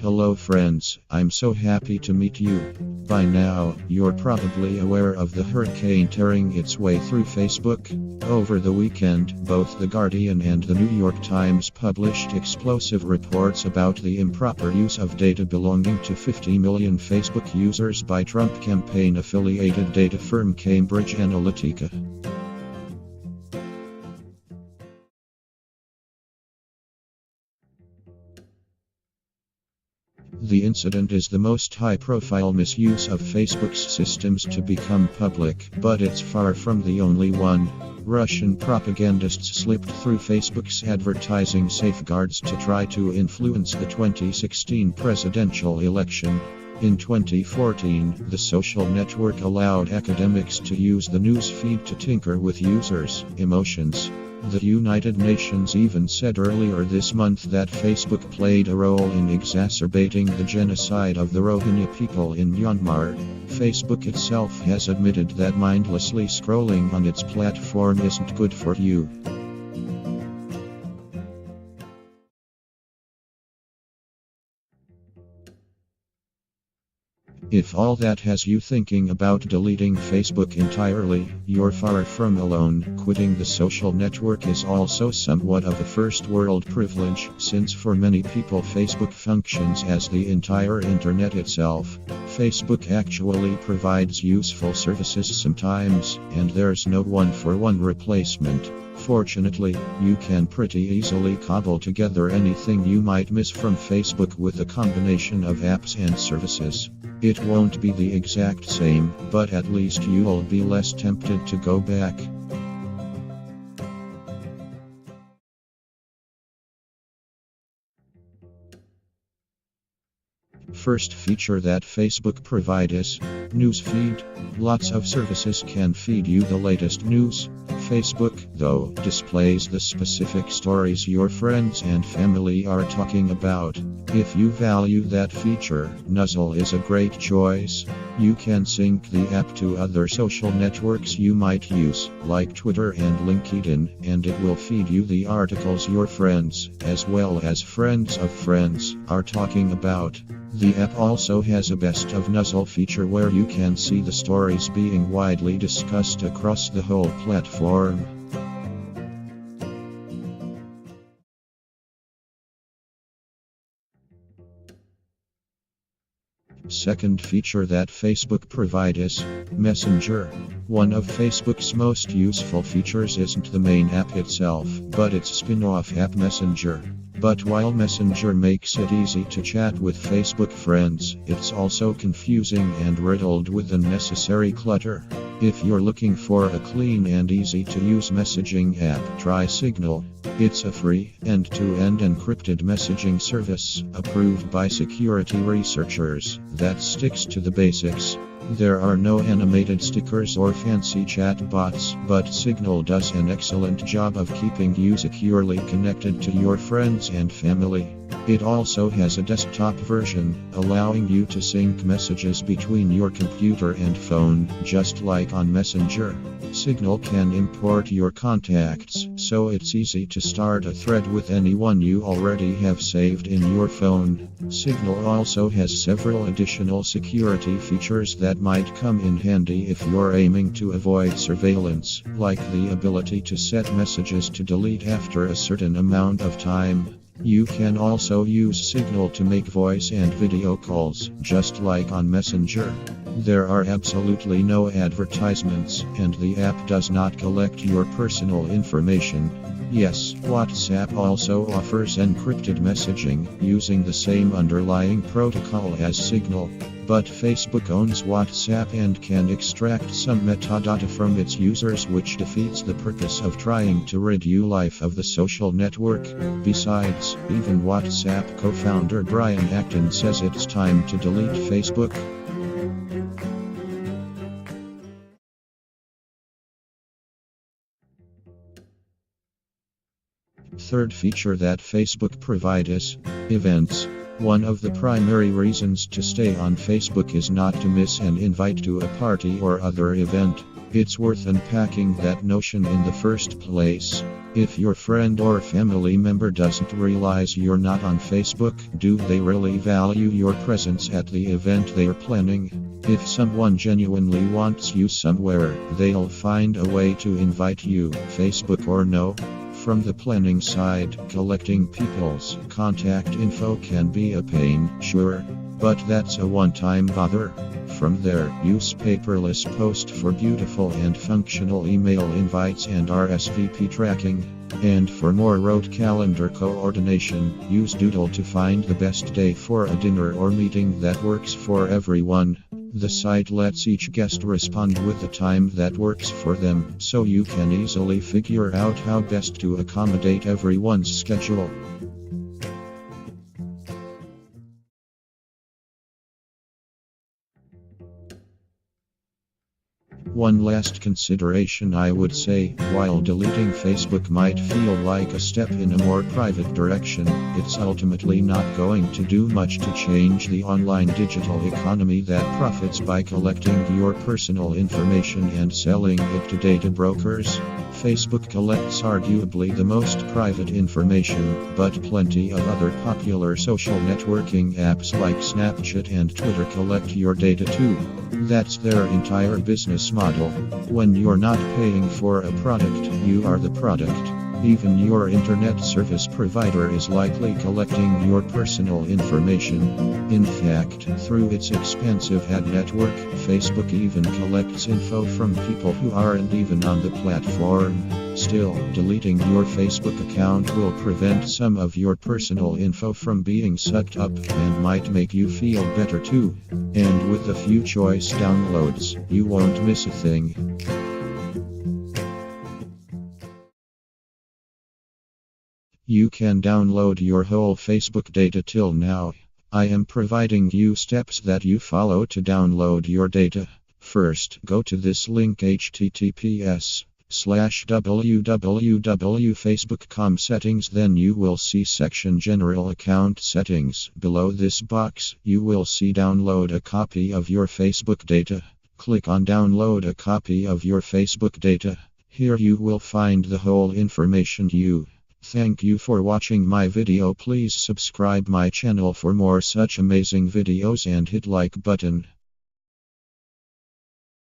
Hello friends, I'm so happy to meet you. By now, you're probably aware of the hurricane tearing its way through Facebook. Over the weekend, both The Guardian and the New York Times published explosive reports about the improper use of data belonging to 50 million Facebook users by Trump campaign-affiliated data firm Cambridge Analytica. The incident is the most high-profile misuse of Facebook's systems to become public, but it's far from the only one. Russian propagandists slipped through Facebook's advertising safeguards to try to influence the 2016 presidential election. In 2014, the social network allowed academics to use the news feed to tinker with users' emotions. The United Nations even said earlier this month that Facebook played a role in exacerbating the genocide of the Rohingya people in Myanmar. Facebook itself has admitted that mindlessly scrolling on its platform isn't good for you. If all that has you thinking about deleting Facebook entirely, you're far from alone. Quitting the social network is also somewhat of a first world privilege, since for many people Facebook functions as the entire internet itself. Facebook actually provides useful services sometimes, and there's no one-for-one replacement. Fortunately, you can pretty easily cobble together anything you might miss from Facebook with a combination of apps and services. It won't be the exact same, but at least you'll be less tempted to go back. First feature that Facebook provides is Newsfeed. Lots of services can feed you the latest news. Facebook, though, displays the specific stories your friends and family are talking about. If you value that feature, Nuzzle is a great choice. You can sync the app to other social networks you might use, like Twitter and LinkedIn, and it will feed you the articles your friends, as well as friends of friends, are talking about. The app also has a Best of Nuzzle feature where you can see the stories being widely discussed across the whole platform. Second feature that Facebook provides is Messenger. One of Facebook's most useful features isn't the main app itself, but its spin-off app Messenger. But while Messenger makes it easy to chat with Facebook friends, it's also confusing and riddled with unnecessary clutter. If you're looking for a clean and easy-to-use messaging app, try Signal. It's a free, end-to-end encrypted messaging service, approved by security researchers, that sticks to the basics. There are no animated stickers or fancy chat bots, but Signal does an excellent job of keeping you securely connected to your friends and family. It also has a desktop version, allowing you to sync messages between your computer and phone, just like on Messenger. Signal can import your contacts, so it's easy to start a thread with anyone you already have saved in your phone. Signal also has several additional security features that might come in handy if you're aiming to avoid surveillance, like the ability to set messages to delete after a certain amount of time. You can also use Signal to make voice and video calls, just like on Messenger. There are absolutely no advertisements, and the app does not collect your personal information. Yes, WhatsApp also offers encrypted messaging, using the same underlying protocol as Signal. But Facebook owns WhatsApp and can extract some metadata from its users, which defeats the purpose of trying to rid your life of the social network. Besides, even WhatsApp co-founder Brian Acton says it's time to delete Facebook. Third feature that Facebook provides is Events. One of the primary reasons to stay on Facebook is not to miss an invite to a party or other event. It's worth unpacking that notion in the first place. If your friend or family member doesn't realize you're not on Facebook, do they really value your presence at the event they're planning? If someone genuinely wants you somewhere, they'll find a way to invite you, Facebook or no. From the planning side, collecting people's contact info can be a pain, sure, but that's a one-time bother. From there, use paperless post for beautiful and functional email invites and RSVP tracking. And for more rote calendar coordination, use Doodle to find the best day for a dinner or meeting that works for everyone. The site lets each guest respond with the time that works for them, so you can easily figure out how best to accommodate everyone's schedule. One last consideration I would say, while deleting Facebook might feel like a step in a more private direction, it's ultimately not going to do much to change the online digital economy that profits by collecting your personal information and selling it to data brokers. Facebook collects arguably the most private information, but plenty of other popular social networking apps like Snapchat and Twitter collect your data too. That's their entire business model. When you're not paying for a product, you are the product. Even your internet service provider is likely collecting your personal information. In fact, through its expansive ad network, Facebook even collects info from people who aren't even on the platform. Still, deleting your Facebook account will prevent some of your personal info from being sucked up and might make you feel better too. And with a few choice downloads, you won't miss a thing. You can download your whole Facebook data till now. I am providing you steps that you follow to download your data. First, go to this link https://www.facebook.com settings. Then you will see section General Account Settings. Below this box, you will see Download a copy of your Facebook data. Click on Download a copy of your Facebook data. Here you will find the whole information you. Thank you for watching my video. Please subscribe my channel for more such amazing videos and hit like button.